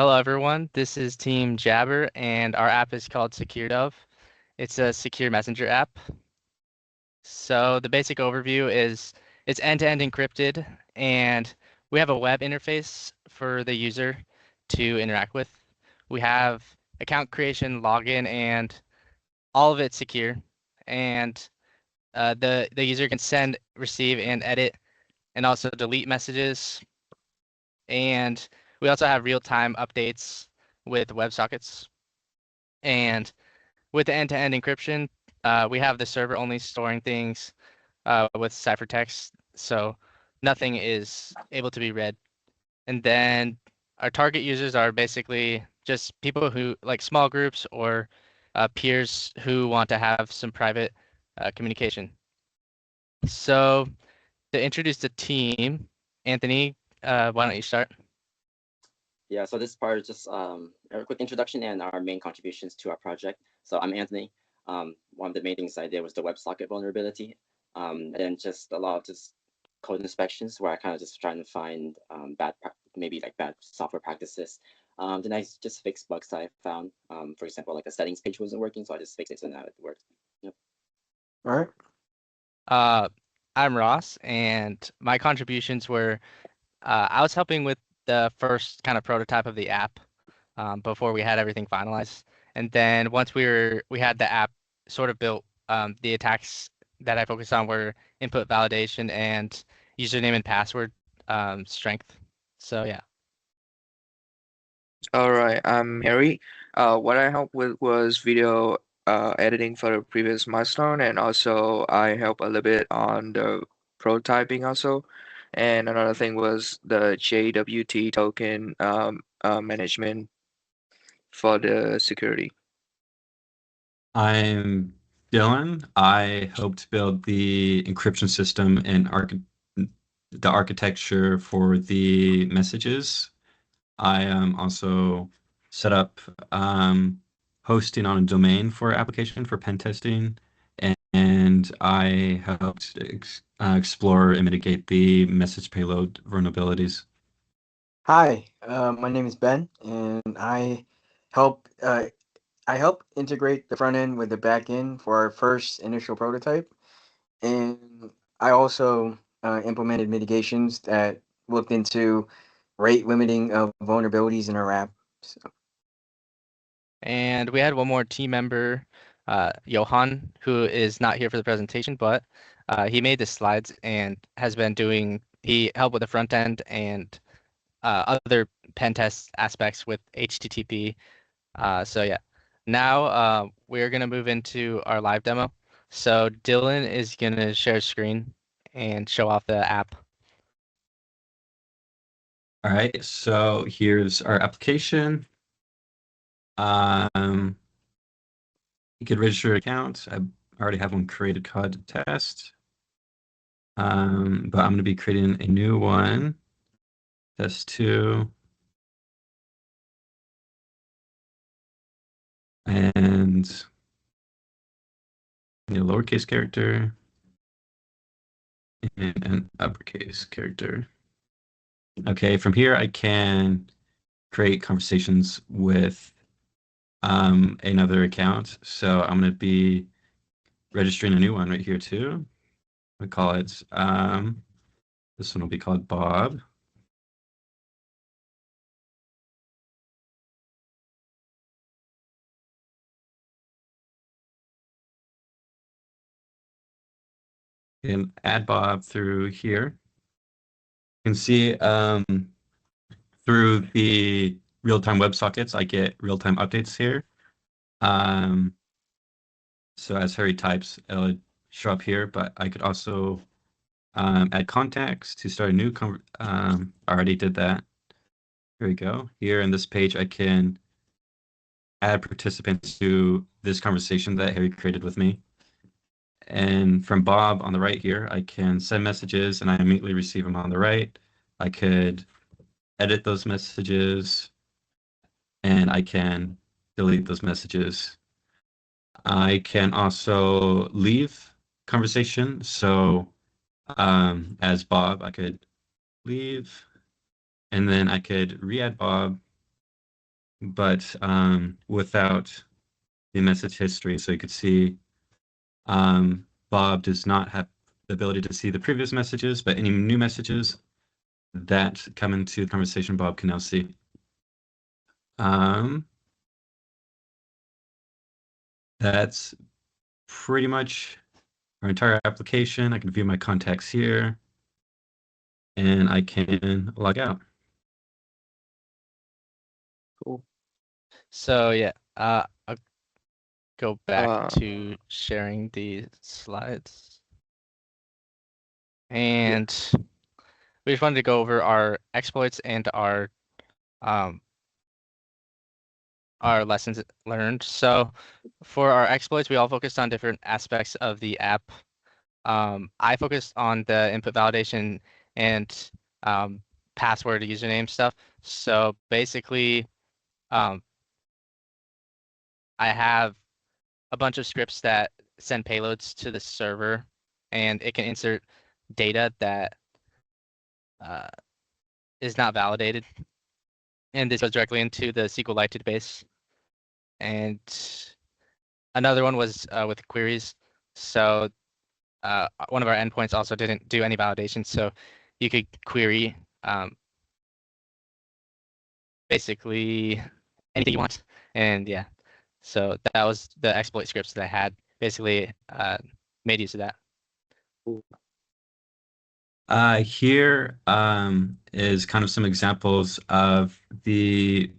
Hello, everyone. This is Team Jabber, and our app is called SecDove. It's a secure messenger app. So the basic overview is it's end-to-end encrypted, and we have a web interface for the user to interact with. We have account creation, login, and all of it secure. And the user can send, receive, and edit, and also delete messages. And we also have real-time updates with WebSockets. And with the end-to-end encryption, we have the server only storing things with ciphertext, so nothing is able to be read. And then our target users are basically just people who like small groups or peers who want to have some private communication. So to introduce the team, Anthony, why don't you start? Yeah, so this part is just a quick introduction and our main contributions to our project. So I'm Anthony. One of the main things I did was the WebSocket vulnerability, and then just a lot of just code inspections where I kind of just trying to find maybe like bad software practices. Then I just fixed bugs I found. For example, like the settings page wasn't working, so I just fixed it so now it works. Yep. All right. Uh, I'm Ross, and my contributions were I was helping with the first kind of prototype of the app before we had everything finalized. And then once we had the app sort of built, the attacks that I focused on were input validation and username and password strength. So yeah. All right. I'm Mary. What I helped with was video editing for the previous milestone, and also I helped a little bit on the prototyping also. And another thing was the JWT token management for the security. I'm Dylan. I helped build the encryption system and the architecture for the messages. I also set up hosting on a domain for application for pen testing, and I helped explore and mitigate the message payload vulnerabilities. Hi, my name is Ben, and help I help integrate the front end with the back end for our first initial prototype, and I also implemented mitigations that looked into rate limiting of vulnerabilities in our app. So, And we had one more team member, Johan, who is not here for the presentation, but he made the slides and has been he helped with the front end and other pen test aspects with HTTP. So yeah, now we're gonna move into our live demo. So Dylan is gonna share screen and show off the app. All right, so here's our application. You could register an account. I already have one created called test. But I'm going to be creating a new one, test 2. And a lowercase character and an uppercase character. Okay, from here I can create conversations with another account. So I'm going to be registering a new one right here too. We call it, this one will be called Bob. And add Bob through here. You can see through the real-time WebSockets, I get real-time updates here. So as Harry types, it'll show up here, but I could also add contacts to start a new I already did that. Here we go. Here in this page, I can add participants to this conversation that Harry created with me. And from Bob on the right here, I can send messages and I immediately receive them on the right. I could edit those messages and I can delete those messages. I can also leave conversation. So as Bob, I could leave and then I could re-add Bob but without the message history. So you could see Bob does not have the ability to see the previous messages, but any new messages that come into the conversation, Bob can now see. That's pretty much our entire application. I can view my contacts here, and I can log out. Cool. So yeah, I'll go back Uh, to sharing the slides. And we just wanted to go over our exploits and our lessons learned. So for our exploits, we all focused on different aspects of the app. I focused on the input validation and password username stuff. So basically, I have a bunch of scripts that send payloads to the server, and it can insert data that is not validated. And this goes directly into the SQLite database. And another one was with queries. So one of our endpoints also didn't do any validation. So you could query basically anything you want. And yeah, so that was the exploit scripts that I had basically made use of that. Here is kind of some examples of the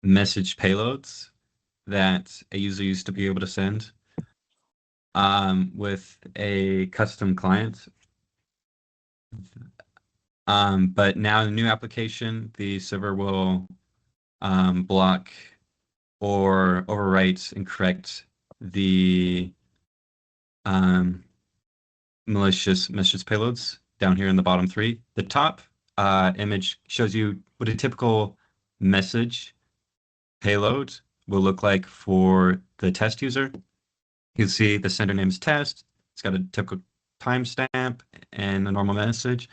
message payloads that a user used to be able to send with a custom client. But now in the new application, the server will block or overwrite and correct the malicious message payloads down here in the bottom three. The top image shows you what a typical message payload will look like for the test user. You see the sender name is test. It's got a typical timestamp and a normal message.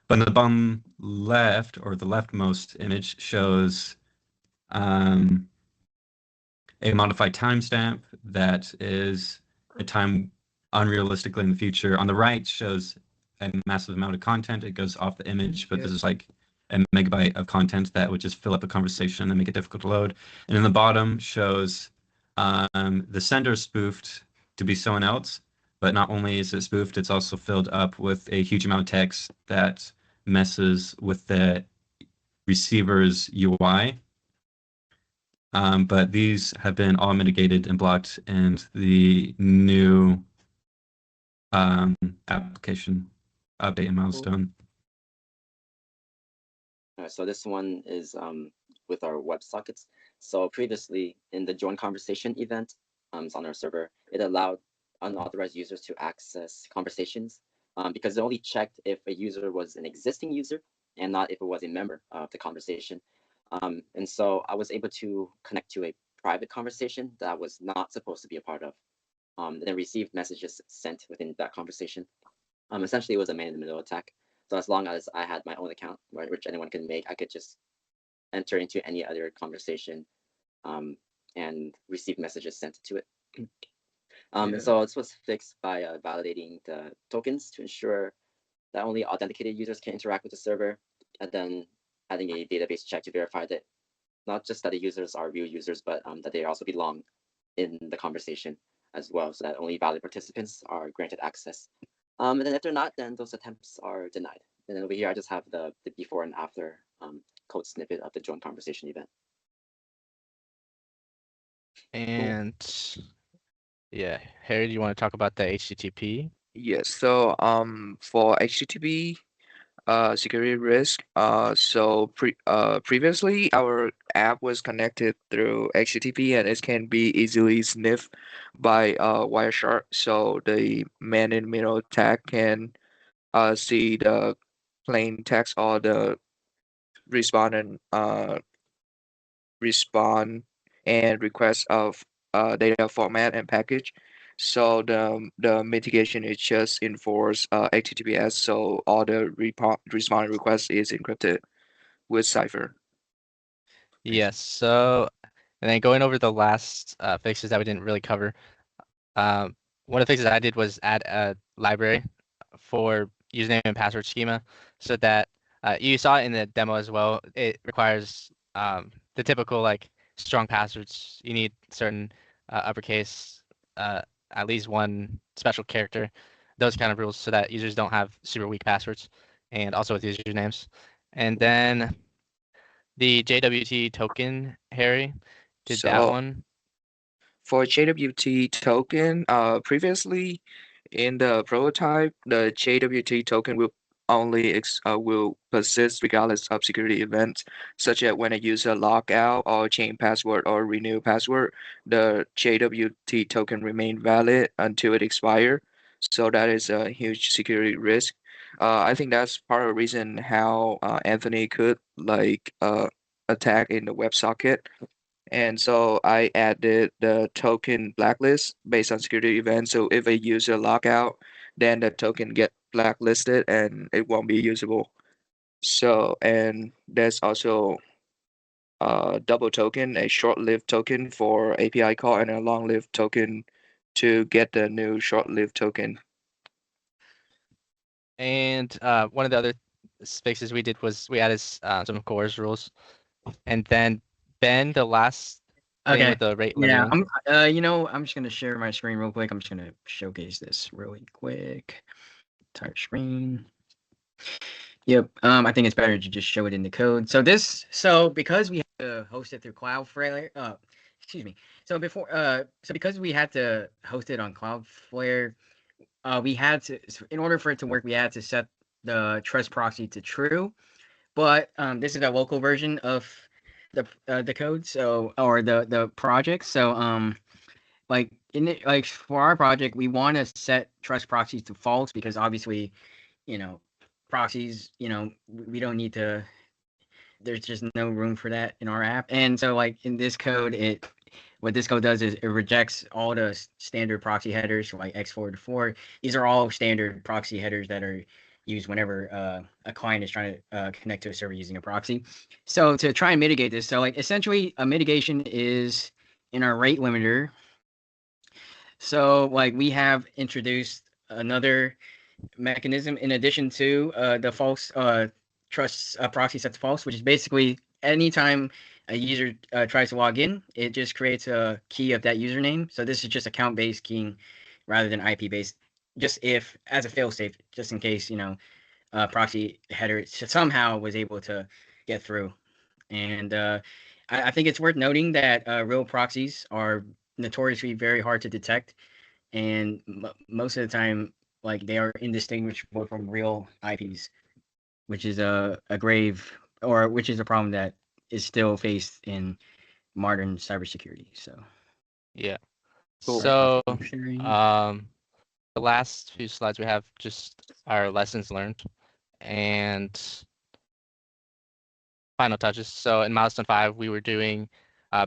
But in the bottom left, or the leftmost image, shows a modified timestamp that is a time unrealistically in the future. On the right shows a massive amount of content. It goes off the image, but this is like a megabyte of content that would just fill up a conversation and make it difficult to load. And in the bottom shows the sender spoofed to be someone else, but not only is it spoofed, it's also filled up with a huge amount of text that messes with the receiver's UI. But these have been all mitigated and blocked in the new application update and milestone. So this one is with our WebSockets. So previously in the join conversation event it's on our server, it allowed unauthorized users to access conversations because it only checked if a user was an existing user and not if it was a member of the conversation. And so I was able to connect to a private conversation that I was not supposed to be a part of, and then received messages sent within that conversation. Essentially, it was a man-in-the-middle attack. So as long as I had my own account, right, which anyone can make, I could just enter into any other conversation and receive messages sent to it. And so this was fixed by validating the tokens to ensure that only authenticated users can interact with the server, and then adding a database check to verify that not just that the users are real users, but that they also belong in the conversation as well, so that only valid participants are granted access. And then if they're not, then those attempts are denied. And then over here, I just have the before and after code snippet of the join conversation event. And yeah, Harry, do you want to talk about the HTTP? Yes. So for HTTP security risk, previously our app was connected through HTTP and it can be easily sniffed by Wireshark. So the man-in-the-middle attack can see the plain text or the respondent respond and request of data format and package. So the mitigation is just enforce HTTPS. So all the respond request is encrypted with cipher. Yes. So, and then going over the last fixes that we didn't really cover. Um, one of the fixes I did was add a library for username and password schema, so that you saw it in the demo as well. It requires the typical like strong passwords. You need certain uppercase, at least one special character, those kind of rules, so that users don't have super weak passwords, and also with usernames. And then the JWT token, Harry, did that So one. for JWT token, previously in the prototype, the JWT token will will persist regardless of security events, such as when a user log out or change password or renew password, the JWT token remain valid until it expire. So that is a huge security risk. I think that's part of the reason how Anthony could attack in the WebSocket, and so I added the token blacklist based on security events. So if a user log out, then the token get blacklisted and it won't be usable. So, and there's also a double token, a short-lived token for API call and a long-lived token to get the new short-lived token. And one of the other fixes we did was we added some CORS rules. And then Ben, the last thing Okay. with the rate Yeah, limiting. I'm just gonna share my screen real quick. I'm just gonna showcase this really quick. Entire screen. Yep. I think it's better to just show it in the code. So because we have to host it through Cloudflare, excuse me. So because we had to host it on Cloudflare, we had to, in order for it to work, we had to set the trust proxy to true. But this is a local version of the code, or the project. So like for our project, we want to set trust proxies to false because obviously, you know, proxies, we don't need to. There's just no room for that in our app. And so like in this code, what this code does is it rejects all the standard proxy headers, so like X4 to 4. These are all standard proxy headers that are used whenever a client is trying to connect to a server using a proxy. So to try and mitigate this, so like essentially a mitigation is in our rate limiter. So like we have introduced another mechanism in addition to the false trust proxy sets false, which is basically anytime a user tries to log in, it just creates a key of that username. So this is just account-based keying rather than IP-based, just if as a failsafe, just in case proxy header somehow was able to get through. And I think it's worth noting that real proxies are notoriously very hard to detect, and most of the time, like they are indistinguishable from real IPs, which is which is a problem that is still faced in modern cybersecurity. So Yeah. Cool. So sharing. the last few slides we have just our lessons learned and final touches. So in milestone 5, we were doing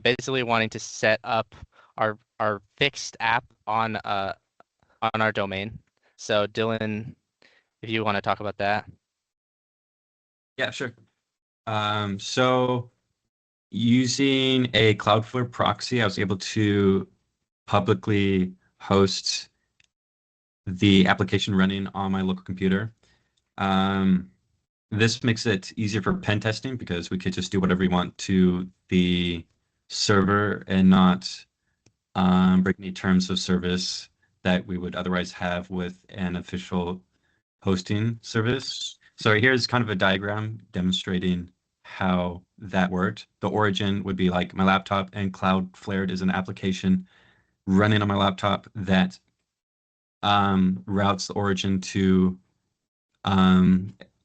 basically wanting to set up our fixed app on our domain. So Dylan, if you want to talk about that. Yeah, sure. So using a Cloudflare proxy, I was able to publicly host the application running on my local computer. This makes it easier for pen testing because we could just do whatever we want to the server and not break any terms of service that we would otherwise have with an official hosting service. So here's kind of a diagram demonstrating how that worked. The origin would be like my laptop, and Cloudflare is an application running on my laptop that routes the origin to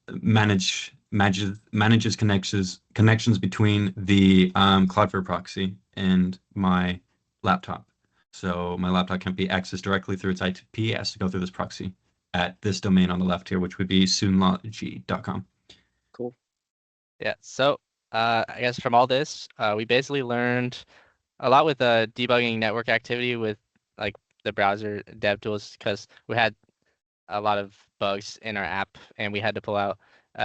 manages connections between the Cloudflare proxy and my laptop. So my laptop can't be accessed directly through its IP. It has to go through this proxy at this domain on the left here, which would be soonlogy.com. Cool. Yeah. So I guess from all this, we basically learned a lot with debugging network activity with like the browser dev tools, because we had a lot of bugs in our app and we had to pull out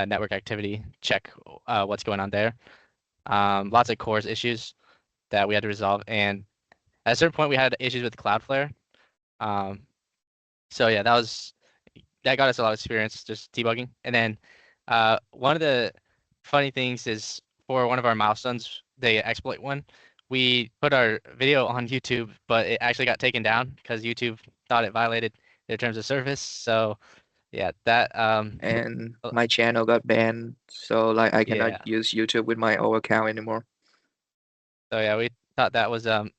network activity, check what's going on there. lots of CORS issues that we had to resolve, and at a certain point we had issues with Cloudflare. So yeah, that got us a lot of experience just debugging. And then one of the funny things is for one of our milestones, the exploit one, we put our video on YouTube, but it actually got taken down because YouTube thought it violated their terms of service. So yeah, that And my channel got banned, so like I cannot yeah. use YouTube with my old account anymore. So yeah, we thought that was a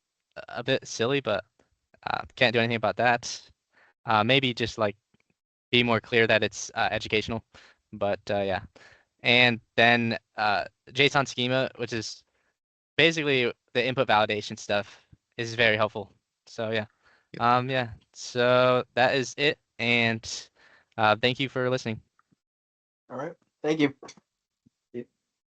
bit silly, but can't do anything about that. Maybe just like be more clear that it's educational, but yeah. And then JSON schema, which is basically the input validation stuff, is very helpful. So yeah. Yep. Yeah. So that is it, and thank you for listening. All right. Thank you.